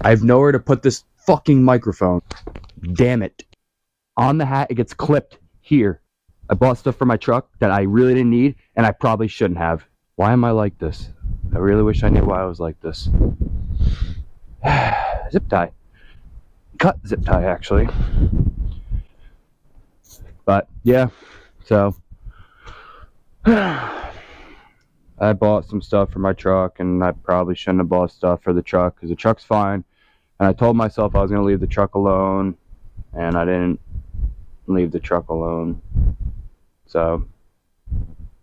I have nowhere to put this fucking microphone. Damn it. On the hat, it gets clipped here. I bought stuff for my truck that I really didn't need, and I probably shouldn't have. Why am I like this? I really wish I knew why I was like this. Zip tie. Cut zip tie, actually. But, yeah. So, I bought some stuff for my truck, and I probably shouldn't have bought stuff for the truck, because the truck's fine. And I told myself I was going to leave the truck alone, and I didn't leave the truck alone. So,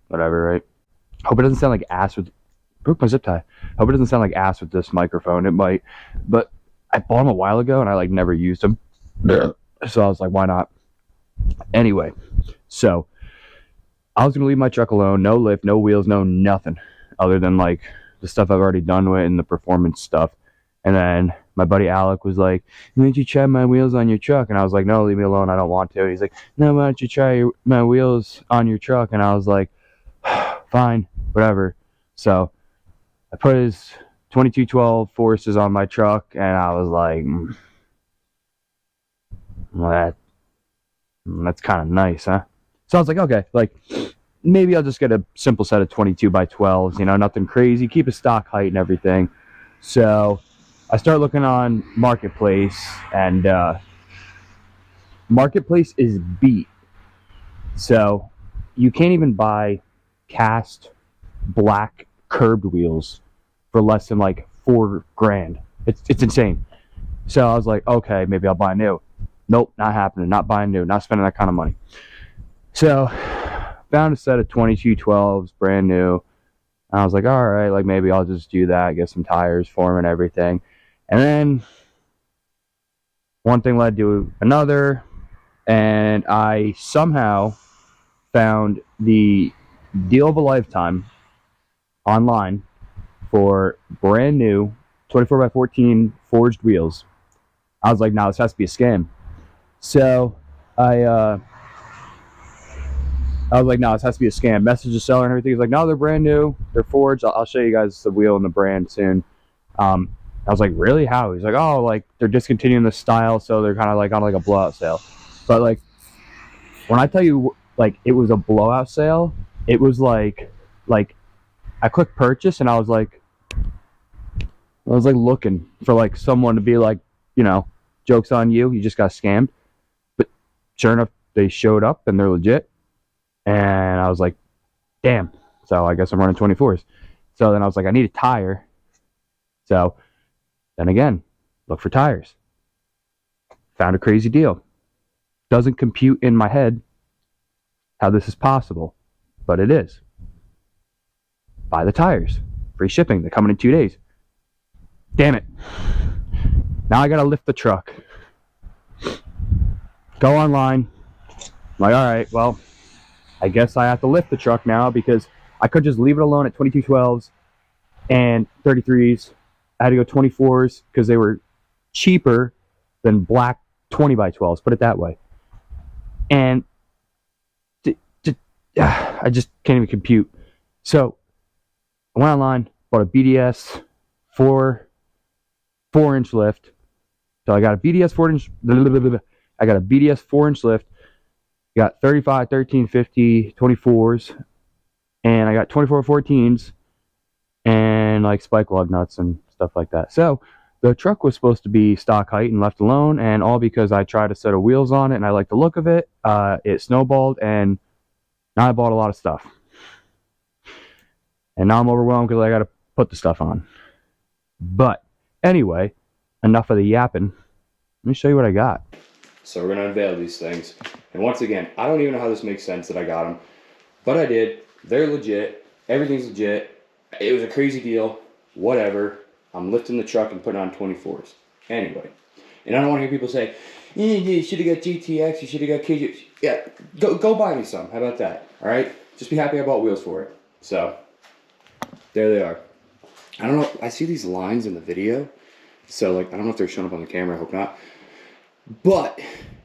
whatever, right? Hope it doesn't sound like ass with... Broke my zip tie. Hope it doesn't sound like ass with this microphone. It might. But I bought them a while ago, and I, like, never used them. So I was like, why not? Anyway, so I was going to leave my truck alone. No lift, no wheels, no nothing. Other than, like, the stuff I've already done with and the performance stuff. And then my buddy Alec was like, why don't you try my wheels on your truck? And I was like, no, leave me alone. I don't want to. He's like, no, why don't you try my wheels on your truck? And I was like, fine, whatever. So I put his 2212 Forces on my truck, and I was like, well, that's kind of nice, huh? So I was like, okay, like, maybe I'll just get a simple set of 22x12s, you know, nothing crazy, keep a stock height and everything. So I start looking on Marketplace, and Marketplace is beat. So you can't even buy cast black curbed wheels for less than like $4,000. It's insane. So I was like, okay, maybe I'll buy new. Nope, not happening. Not buying new. Not spending that kind of money. So found a set of 2212s, brand new. And I was like, all right, like maybe I'll just do that, get some tires for them and everything. And then one thing led to another, and I somehow found the deal of a lifetime online for brand new 24x14 forged wheels. I was like, no, this has to be a scam. So I was like, no, this has to be a scam. Message the seller and everything. He's like, no, they're brand new. They're forged. I'll show you guys the wheel and the brand soon. I was like, really? How? He's like, oh, like they're discontinuing the style, so they're kind of like on like a blowout sale. But like, when I tell you, like, it was a blowout sale, it was like I clicked purchase, and I was like looking for like someone to be like, you know, joke's on you, you just got scammed. But sure enough, they showed up and they're legit. And I was like, damn. So I guess I'm running 24s. So then I was like, I need a tire. So then again, look for tires. Found a crazy deal. Doesn't compute in my head how this is possible, but it is. Buy the tires. Free shipping. They're coming in 2 days. Damn it. Now I gotta lift the truck. Go online. I'm like, all right, well, I guess I have to lift the truck now, because I could just leave it alone at 2212s and 33s. I had to go 24s because they were cheaper than black 20x12s, put it that way. And I just can't even compute. So I went online, bought a BDS 4-inch lift. So I got a BDS 4-inch. I got a BDS 4-inch lift. Got 35, 13, 50, 24s, and I got 24 14s, and like spike lug nuts and stuff like that. So the truck was supposed to be stock height and left alone, and all because I tried a set of wheels on it and I like the look of it. It snowballed, and now I bought a lot of stuff, and now I'm overwhelmed because I got to put the stuff on. But anyway, enough of the yapping. Let me show you what I got. So we're going to unveil these things. And once again, I don't even know how this makes sense that I got them. But I did. They're legit. Everything's legit. It was a crazy deal. Whatever. I'm lifting the truck and putting on 24s. Anyway. And I don't want to hear people say, yeah, you should have got GTX. You should have got KG. Yeah, go buy me some. How about that? Alright? Just be happy I bought wheels for it. So, there they are. I don't know. I see these lines in the video. So, like, I don't know if they're showing up on the camera. I hope not. But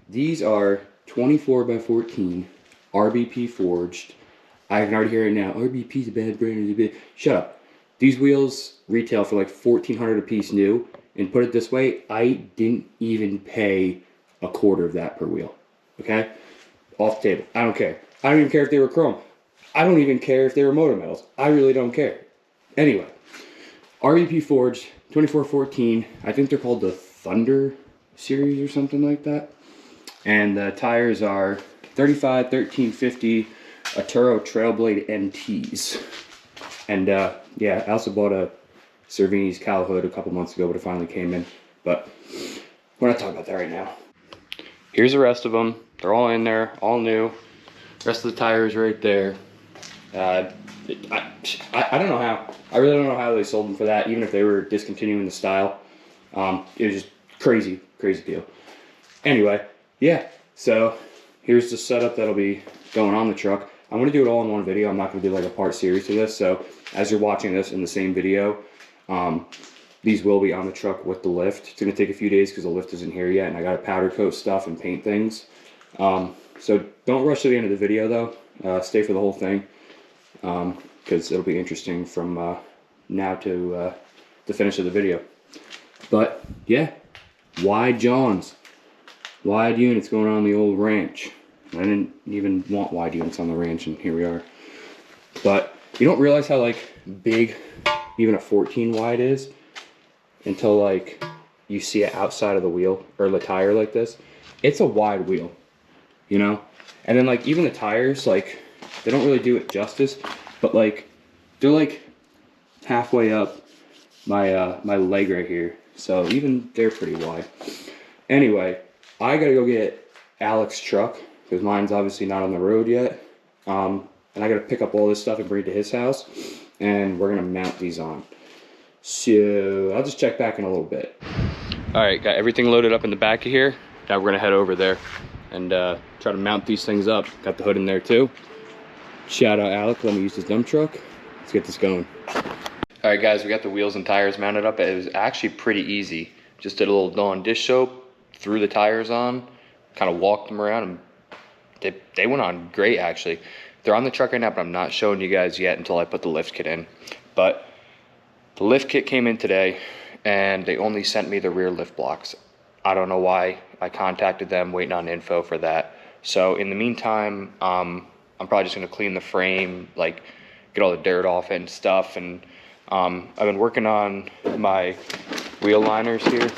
these are 24x14 RBP forged. I can already hear it now. RBP's a bad brand. Shut up. These wheels retail for like $1,400 a piece new, And put it this way, I didn't even pay a quarter of that per wheel. Okay? Off the table. I don't care. I don't even care if they were chrome. I don't even care if they were motor metals. I really don't care. Anyway, RVP Forge 2414. I think they're called the Thunder series or something like that. And the tires are 35 1350 Arturo Trailblade NTs. And yeah, I also bought a Cervini's cowl hood a couple months ago, but it finally came in. But we're not talking about that right now. Here's the rest of them. They're all in there, all new. Rest of the tires right there. I don't know how. I really don't know how they sold them for that, even if they were discontinuing the style. It was just crazy deal. Anyway, yeah, so here's the setup that'll be going on the truck. I'm going to do it all in one video. I'm not going to do like a part series to this. So as you're watching this in the same video, these will be on the truck with the lift. It's going to take a few days because the lift isn't here yet, and I got to powder coat stuff and paint things. So don't rush to the end of the video though. Stay for the whole thing, because it'll be interesting from now to the finish of the video. But yeah, wide Johns, wide units going on the old ranch. I didn't even want wide units on the ranch, and here we are. But you don't realize how like big even a 14 wide is until like you see it outside of the wheel or the tire like this. It's a wide wheel, you know? And then like even the tires, like they don't really do it justice, but like they're like halfway up my my leg right here. So even they're pretty wide. Anyway, I gotta go get Alex's truck because mine's obviously not on the road yet. And I gotta pick up all this stuff and bring it to his house, and we're gonna mount these on. So I'll just check back in a little bit. All right, got everything loaded up in the back of here. Now we're gonna head over there and try to mount these things up. Got the hood in there too. Shout out Alex, let me use his dump truck. Let's get this going. All right guys, we got the wheels and tires mounted up. It was actually pretty easy. Just did a little Dawn dish soap, threw the tires on, kind of walked them around, and they went on great actually. They're on the truck right now, but I'm not showing you guys yet until I put the lift kit in. But the lift kit came in today, and they only sent me the rear lift blocks. I don't know why. I contacted them, waiting on info for that. So in the meantime, I'm probably just gonna clean the frame, like get all the dirt off it and stuff. And I've been working on my wheel liners here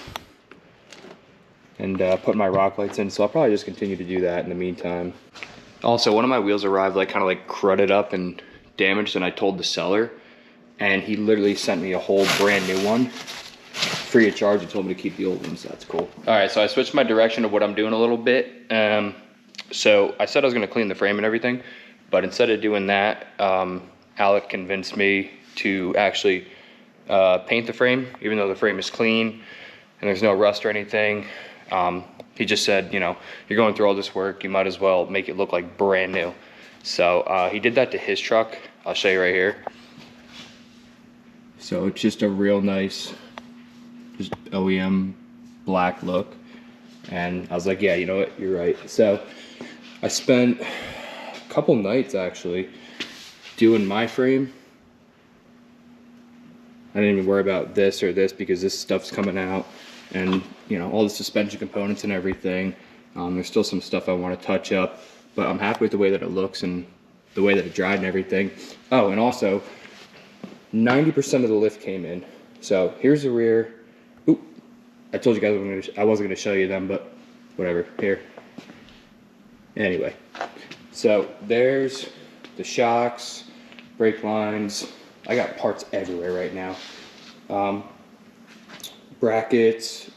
and putting my rock lights in. So I'll probably just continue to do that in the meantime. Also, one of my wheels arrived like kind of like crudded up and damaged, and I told the seller, and he literally sent me a whole brand new one free of charge and told me to keep the old one, so that's cool. All right, so I switched my direction of what I'm doing a little bit. So I said I was gonna clean the frame and everything, but instead of doing that, Alec convinced me to actually paint the frame, even though the frame is clean and there's no rust or anything. He just said, you know, you're going through all this work, you might as well make it look like brand new. So he did that to his truck. I'll show you right here. So it's just a real nice, just OEM black look. And I was like, yeah, you know what, you're right. So I spent a couple nights actually doing my frame. I didn't even worry about this or this because this stuff's coming out, and you know, all the suspension components and everything. There's still some stuff I want to touch up, but I'm happy with the way that it looks and the way that it dried and everything. Oh, and also 90% of the lift came in. So here's the rear. Oop, I told you guys I wasn't going to show you them, but whatever, here. Anyway, so there's the shocks, brake lines. I got parts everywhere right now. Brackets,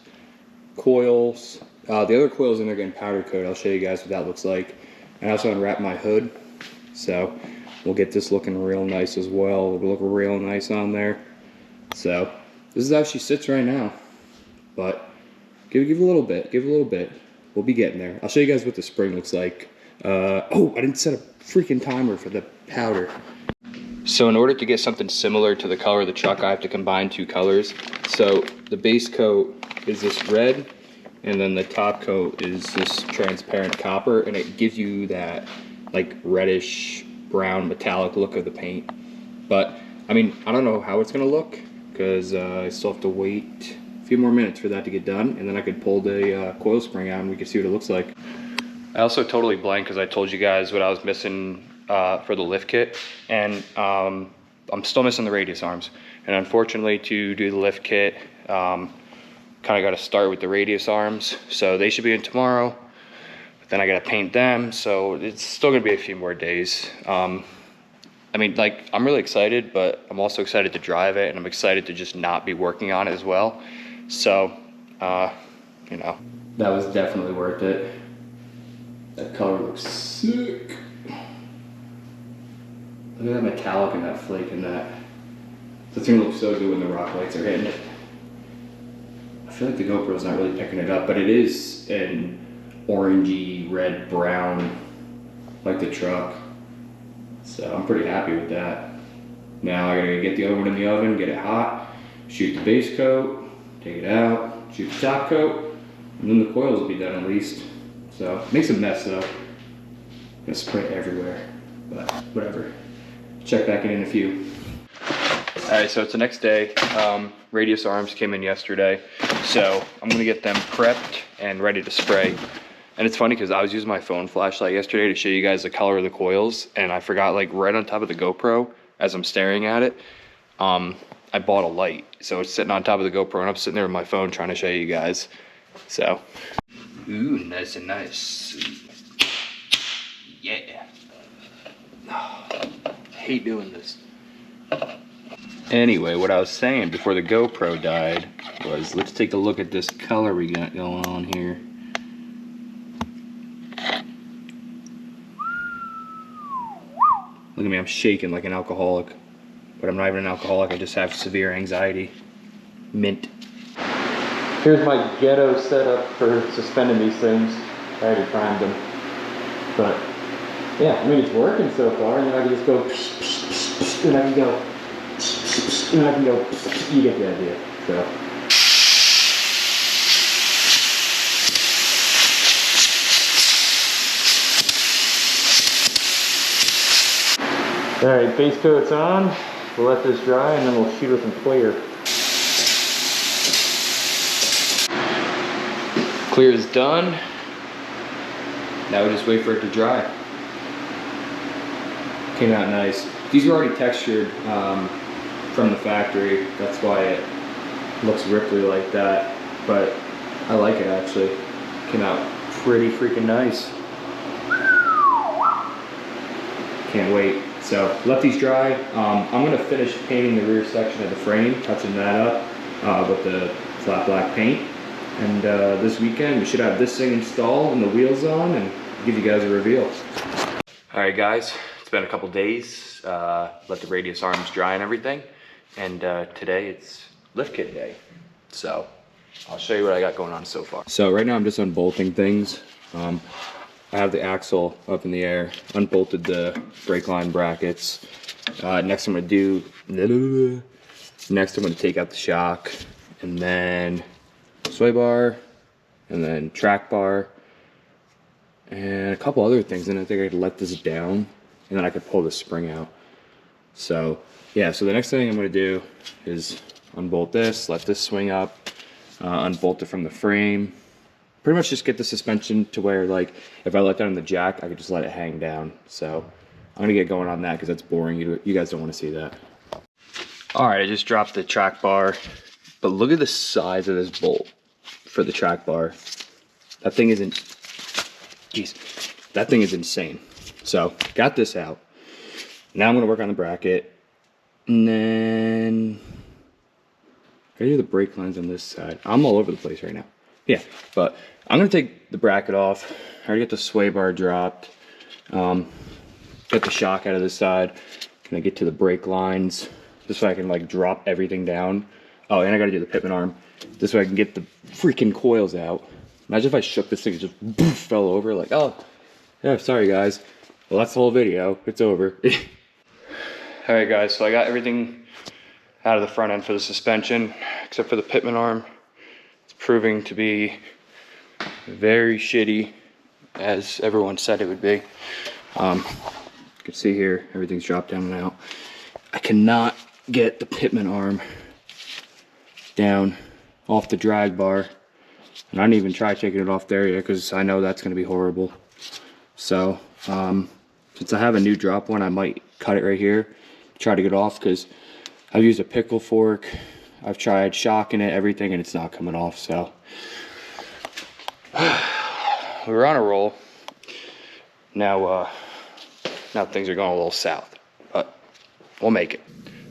coils. The other coils in there getting powder coat. I'll show you guys what that looks like. And I also unwrapped my hood, so we'll get this looking real nice as well. It'll look real nice on there. So this is how she sits right now. But give a little bit. Give a little bit. We'll be getting there. I'll show you guys what the spring looks like. Oh, I didn't set a freaking timer for the powder. So in order to get something similar to the color of the truck, I have to combine two colors. So the base coat is this red, and then the top coat is this transparent copper, and it gives you that like reddish brown metallic look of the paint. But I mean, I don't know how it's gonna look because I still have to wait few more minutes for that to get done, and then I could pull the coil spring out and we could see what it looks like. I also totally blanked because I told you guys what I was missing for the lift kit, and I'm still missing the radius arms. And unfortunately, to do the lift kit, kind of got to start with the radius arms. So they should be in tomorrow, but then I got to paint them. So it's still gonna be a few more days. I mean, like, I'm really excited, but I'm also excited to drive it, and I'm excited to just not be working on it as well. So, you know, that was definitely worth it. That color looks sick. Look at that metallic and that flake and that. It's gonna look so good when the rock lights are hitting it. I feel like the GoPro's not really picking it up, but it is an orangey, red, brown, like the truck. So I'm pretty happy with that. Now I gotta get the other one in the oven, get it hot, shoot the base coat, take it out, shoot the top coat, and then the coils will be done at least. So it makes a mess though. I'm gonna spray it everywhere, but whatever. Check back in a few. Alright, so it's the next day. Radius arms came in yesterday, so I'm gonna get them prepped and ready to spray. And it's funny because I was using my phone flashlight yesterday to show you guys the color of the coils, and I forgot, like, right on top of the GoPro, as I'm staring at it, I bought a light. So it's sitting on top of the GoPro, and I'm sitting there with my phone trying to show you guys. So, ooh, nice and nice. Yeah. Oh, I hate doing this. Anyway, what I was saying before the GoPro died was, let's take a look at this color we got going on here. Look at me, I'm shaking like an alcoholic. But I'm not even an alcoholic, I just have severe anxiety. Mint. Here's my ghetto setup for suspending these things. I already primed them. But, yeah, I mean, it's working so far. And then I can just go, and I can go, and I can go, you get the idea. So. Alright, base coat's on. We'll let this dry and then we'll shoot with some clear. Clear is done. Now we just wait for it to dry. Came out nice. These are already textured from the factory. That's why it looks ripply like that. But I like it actually. Came out pretty freaking nice. Can't wait. So let these dry. I'm gonna finish painting the rear section of the frame, touching that up with the flat black paint. And this weekend we should have this thing installed and the wheels on and give you guys a reveal. All right guys, it's been a couple days. Let the radius arms dry and everything. And today it's lift kit day. So I'll show you what I got going on so far. So right now I'm just unbolting things. I have the axle up in the air, unbolted the brake line brackets. Next I'm gonna take out the shock, and then sway bar, and then track bar, and a couple other things. And I think I could let this down, and then I could pull the spring out. So yeah, so the next thing I'm gonna do is unbolt this, let this swing up, unbolt it from the frame. Pretty much just get the suspension to where, like, if I let down the jack, I could just let it hang down. So I'm gonna get going on that because that's boring. You guys don't want to see that. All right, I just dropped the track bar, but look at the size of this bolt for the track bar. That thing isn't, jeez, that thing is insane. So got this out. Now I'm gonna work on the bracket, and then I gotta do the brake lines on this side. I'm all over the place right now. Yeah, but I'm gonna take the bracket off. I already got the sway bar dropped. Get the shock out of this side. Gonna get to the brake lines. This way I can, like, drop everything down. Oh, and I gotta do the pitman arm. This way I can get the freaking coils out. Imagine if I shook this thing and just poof, fell over. Like, oh, yeah, sorry guys. Well, that's the whole video. It's over. All right guys, so I got everything out of the front end for the suspension, except for the pitman arm. Proving to be very shitty, as everyone said it would be. You can see here, everything's dropped down and out. I cannot get the pitman arm down off the drag bar. And I didn't even try taking it off there yet because I know that's going to be horrible. So, since I have a new drop one, I might cut it right here, try to get off, because I've used a pickle fork, I've tried shocking it, everything, and it's not coming off. So we're on a roll now. Now things are going a little south, but we'll make it.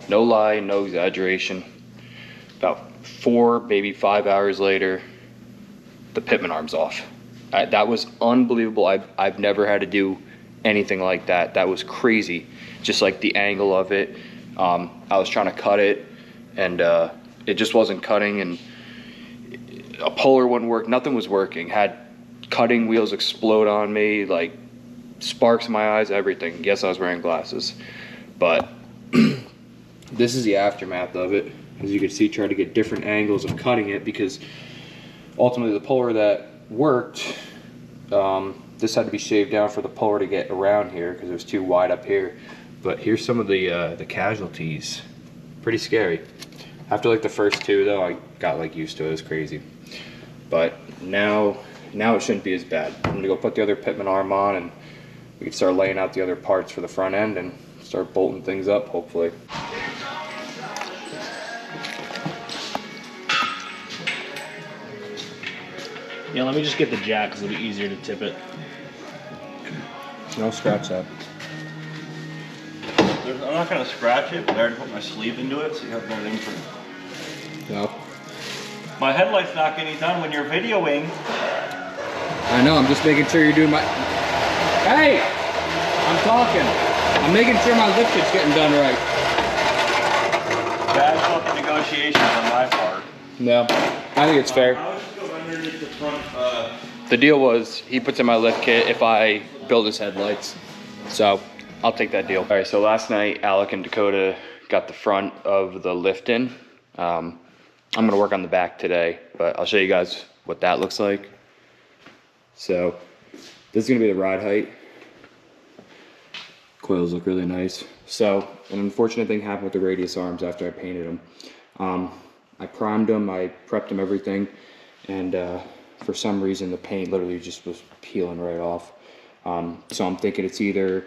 No lie, no exaggeration. About 4, maybe 5 hours later, the pitman arm's off. That was unbelievable. I've never had to do anything like that. That was crazy. Just like the angle of it. I was trying to cut it, and it just wasn't cutting, and a puller wouldn't work. Nothing was working. Had cutting wheels explode on me, like sparks in my eyes, everything. Yes, I was wearing glasses, but this is the aftermath of it. As you can see, trying to get different angles of cutting it, because ultimately the puller that worked, this had to be shaved down for the puller to get around here because it was too wide up here. But here's some of the casualties. Pretty scary. After like the first 2 though, I got like used to it. It was crazy. But now it shouldn't be as bad. I'm gonna go put the other pitman arm on, and we can start laying out the other parts for the front end and start bolting things up, hopefully. Yeah, let me just get the jack because it'll be easier to tip it. No scratch that. I'm not going to scratch it, but I already put my sleeve into it, so you have better imprint. No. My headlight's not getting done when you're videoing. I know, I'm just making sure you're doing my... Hey! I'm talking. I'm making sure my lift kit's getting done right. Bad fucking negotiations on my part. No, I think it's fair. I was just going underneath the front. The deal was, he puts in my lift kit if I build his headlights. So, I'll take that deal. All right, so last night, Alec and Dakota got the front of the lift in. I'm gonna work on the back today, but I'll show you guys what that looks like. So, this is gonna be the ride height. Coils look really nice. So, an unfortunate thing happened with the radius arms after I painted them. I primed them, I prepped them, everything, and for some reason the paint literally just was peeling right off. So I'm thinking it's either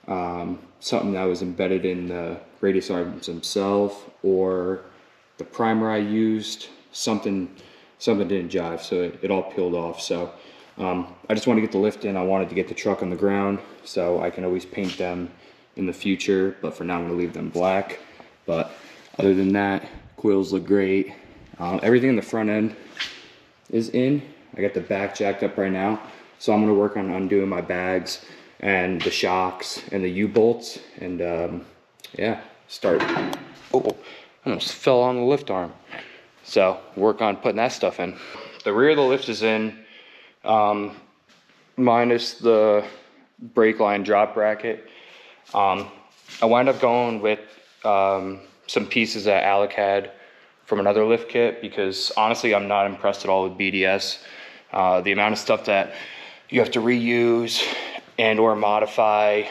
something that was embedded in the radius arms themselves, or the primer I used, something didn't jive, so it all peeled off. So I just want to get the lift in. I wanted to get the truck on the ground so I can always paint them in the future, but for now I'm going to leave them black. But other than that, coils look great. Everything in the front end is in. I got the back jacked up right now, so I'm going to work on undoing my bags and the shocks and the U-bolts, and yeah, start. Oh, I almost fell on the lift arm. So work on putting that stuff in. The rear of the lift is in, minus the brake line drop bracket. I wind up going with some pieces that Alec had from another lift kit, because honestly I'm not impressed at all with BDS. The amount of stuff that you have to reuse and or modify,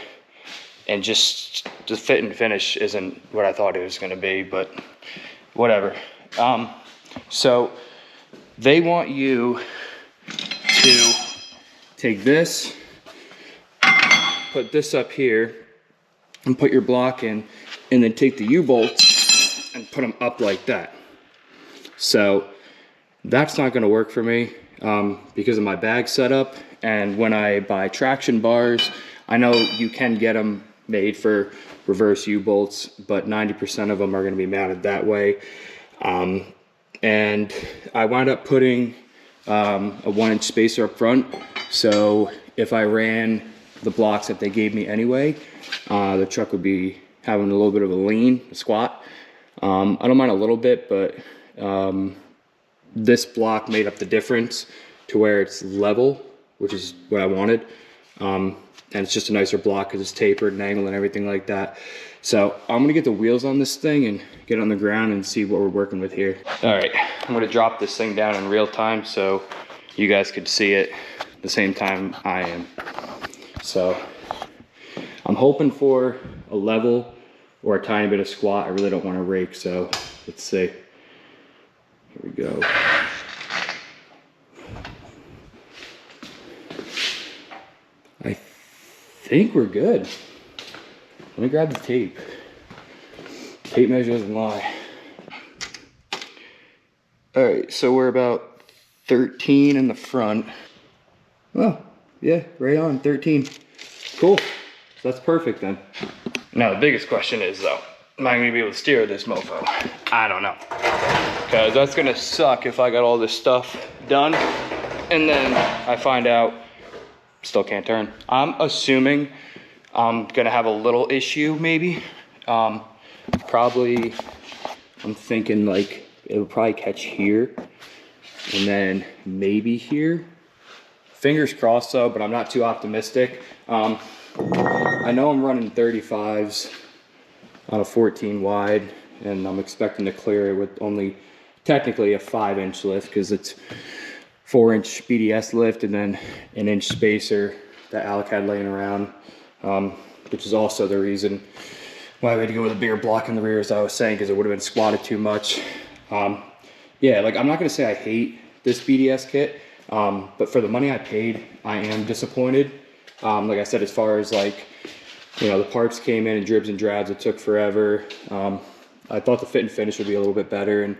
and just the fit and finish isn't what I thought it was going to be, but whatever. So they want you to take this, put this up here, and put your block in, and then take the U-bolts and put them up like that. So that's not going to work for me because of my bag setup. And when I buy traction bars, I know you can get them made for reverse U-bolts, but 90% of them are going to be mounted that way. And I wound up putting a 1-inch spacer up front, so if I ran the blocks that they gave me anyway, the truck would be having a little bit of a lean, a squat. I don't mind a little bit, but this block made up the difference to where it's level, which is what I wanted. And it's just a nicer block because it's tapered and angled and everything like that. So I'm gonna get the wheels on this thing and get it on the ground and see what we're working with here. All right, I'm gonna drop this thing down in real time so you guys could see it the same time I am. So I'm hoping for a level or a tiny bit of squat. I really don't want to rake, so let's see. Here we go. think we're good. Let me grab the tape. Tape measure doesn't lie. All right, so we're about 13 in the front. Oh, yeah, right on, 13. Cool, so that's perfect then. Now the biggest question is though, am I gonna be able to steer this mofo? I don't know. Cause that's gonna suck if I got all this stuff done and then I find out still can't turn. I'm assuming I'm gonna have a little issue maybe. Probably, I'm thinking like it'll probably catch here and then maybe here. Fingers crossed though, but I'm not too optimistic. I know I'm running 35s on a 14 wide and I'm expecting to clear it with only technically a 5-inch lift because it's 4-inch BDS lift and then an inch spacer that Alec had laying around, which is also the reason why we had to go with a bigger block in the rear, as I was saying, because it would have been squatted too much. Yeah, like I'm not gonna say I hate this BDS kit, but for the money I paid, I am disappointed. Like I said, as far as like, you know, the parts came in dribs and drabs, it took forever. I thought the fit and finish would be a little bit better, and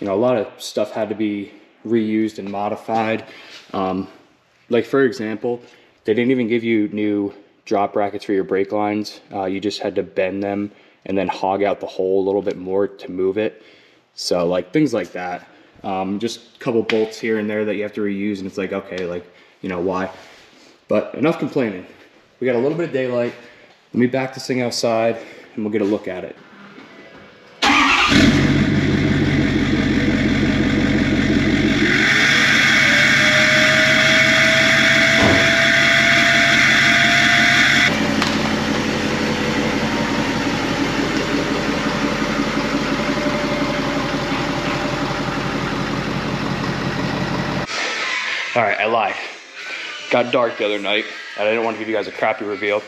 you know, a lot of stuff had to be reused and modified. Like for example, they didn't even give you new drop brackets for your brake lines. You just had to bend them and then hog out the hole a little bit more to move it. So like things like that. Just a couple bolts here and there that you have to reuse, and it's like, okay, like, you know, why? But enough complaining. We got a little bit of daylight. Let me back this thing outside and we'll get a look at it. All right, I lied. Got dark the other night. I didn't want to give you guys a crappy reveal.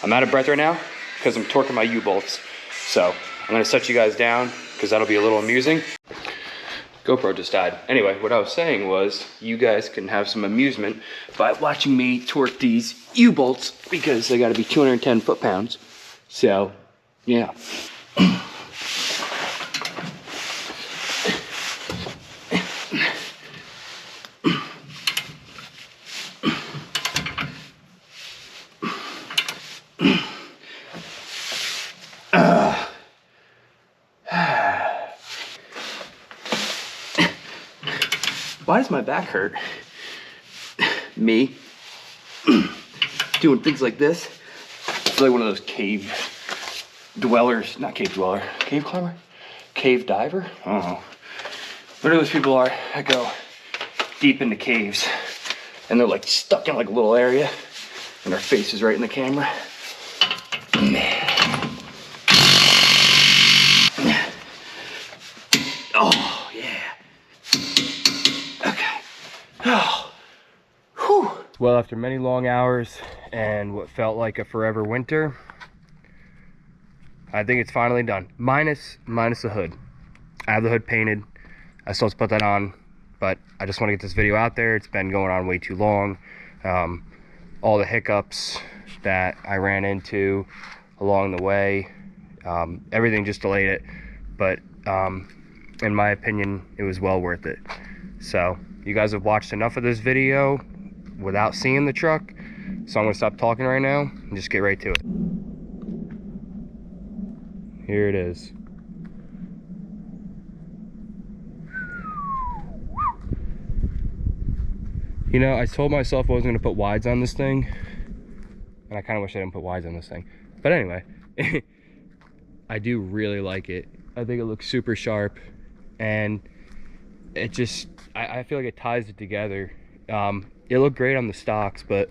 I'm out of breath right now because I'm torquing my U-bolts. So I'm gonna set you guys down because that'll be a little amusing. GoPro just died. Anyway, what I was saying was you guys can have some amusement by watching me torque these U-bolts because they gotta be 210 foot-pounds. So, yeah. Why does my back hurt? Me doing things like this. It's like one of those cave dwellers, not cave dweller, cave climber, cave diver. I don't know. What those people are that go deep into caves and they're like stuck in like a little area and their face is right in the camera. Oh yeah. Okay. Oh. Whew. Well, after many long hours and what felt like a forever winter, I think it's finally done. Minus the hood. I have the hood painted. I still have to put that on, but I just want to get this video out there. It's been going on way too long. All the hiccups that I ran into along the way, everything just delayed it, but in my opinion, it was well worth it. So you guys have watched enough of this video without seeing the truck, so I'm gonna stop talking right now and just get right to it. Here it is. You know, I told myself I wasn't gonna put wides on this thing, and I kind of wish I didn't put wides on this thing. But anyway, I do really like it. I think it looks super sharp, and it just, I feel like it ties it together. It looked great on the stocks, but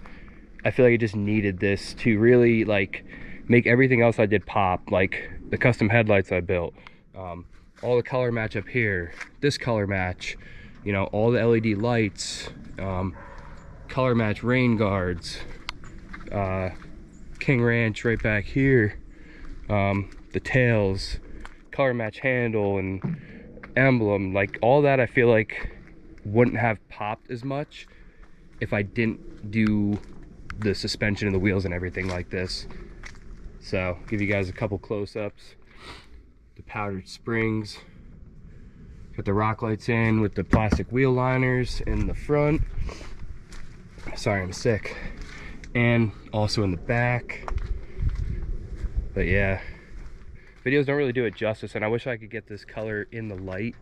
I feel like it just needed this to really like make everything else I did pop, like the custom headlights I built, all the color match up here, this color match, you know, all the LED lights, color match rain guards, King Ranch right back here, the tails, color match handle and emblem, like all that I feel like wouldn't have popped as much if I didn't do the suspension and the wheels and everything like this. So give you guys a couple close-ups. The powdered springs, got the rock lights in with the plastic wheel liners in the front. Sorry, I'm sick. And also in the back. But yeah, videos don't really do it justice, and I wish I could get this color in the light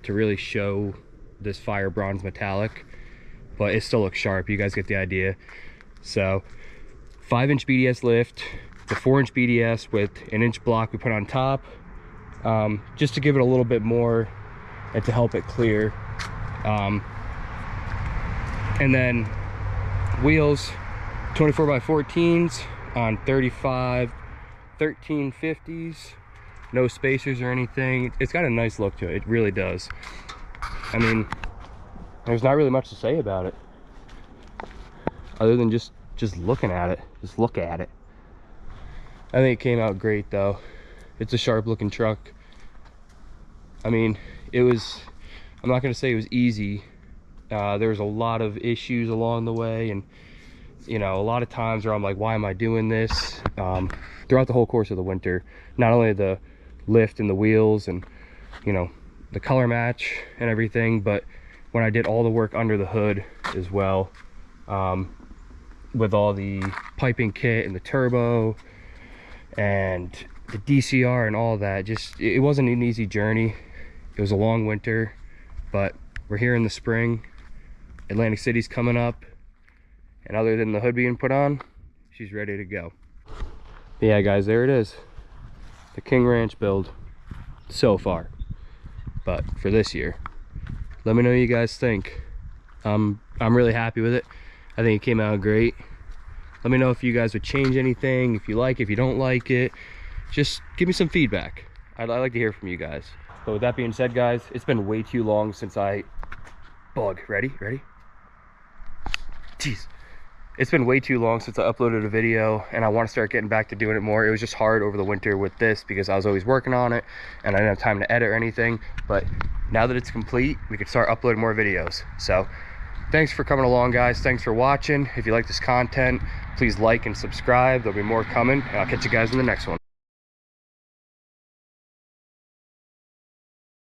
to really show this fire bronze metallic, but it still looks sharp. You guys get the idea. So 5-inch BDS lift, the 4-inch BDS with an inch block we put on top, just to give it a little bit more and to help it clear. And then wheels 24x14s on 35 1350s, no spacers or anything. It's got a nice look to it. It really does. I mean, there's not really much to say about it other than just looking at it. Just look at it. I think it came out great though. It's a sharp looking truck. I mean, it was, I'm not going to say it was easy. There was a lot of issues along the way, and you know, a lot of times where I'm like, why am I doing this? Throughout the whole course of the winter, not only the lift and the wheels and, you know, the color match and everything, but when I did all the work under the hood as well, with all the piping kit and the turbo and the DCR and all that, just, it wasn't an easy journey. It was a long winter, but we're here in the spring. Atlantic City's coming up, and other than the hood being put on, she's ready to go. But yeah, guys, there it is. The King Ranch build so far, but for this year. Let me know what you guys think. I'm really happy with it. I think it came out great. Let me know if you guys would change anything, if you like it, if you don't like it. Just give me some feedback. I'd like to hear from you guys. But with that being said, guys, it's been way too long since ready? Jeez. It's been way too long since I uploaded a video, and I want to start getting back to doing it more. It was just hard over the winter with this because I was always working on it and I didn't have time to edit or anything. But now that it's complete, we could start uploading more videos. So thanks for coming along, guys. Thanks for watching. If you like this content, please like and subscribe. There'll be more coming, and I'll catch you guys in the next one.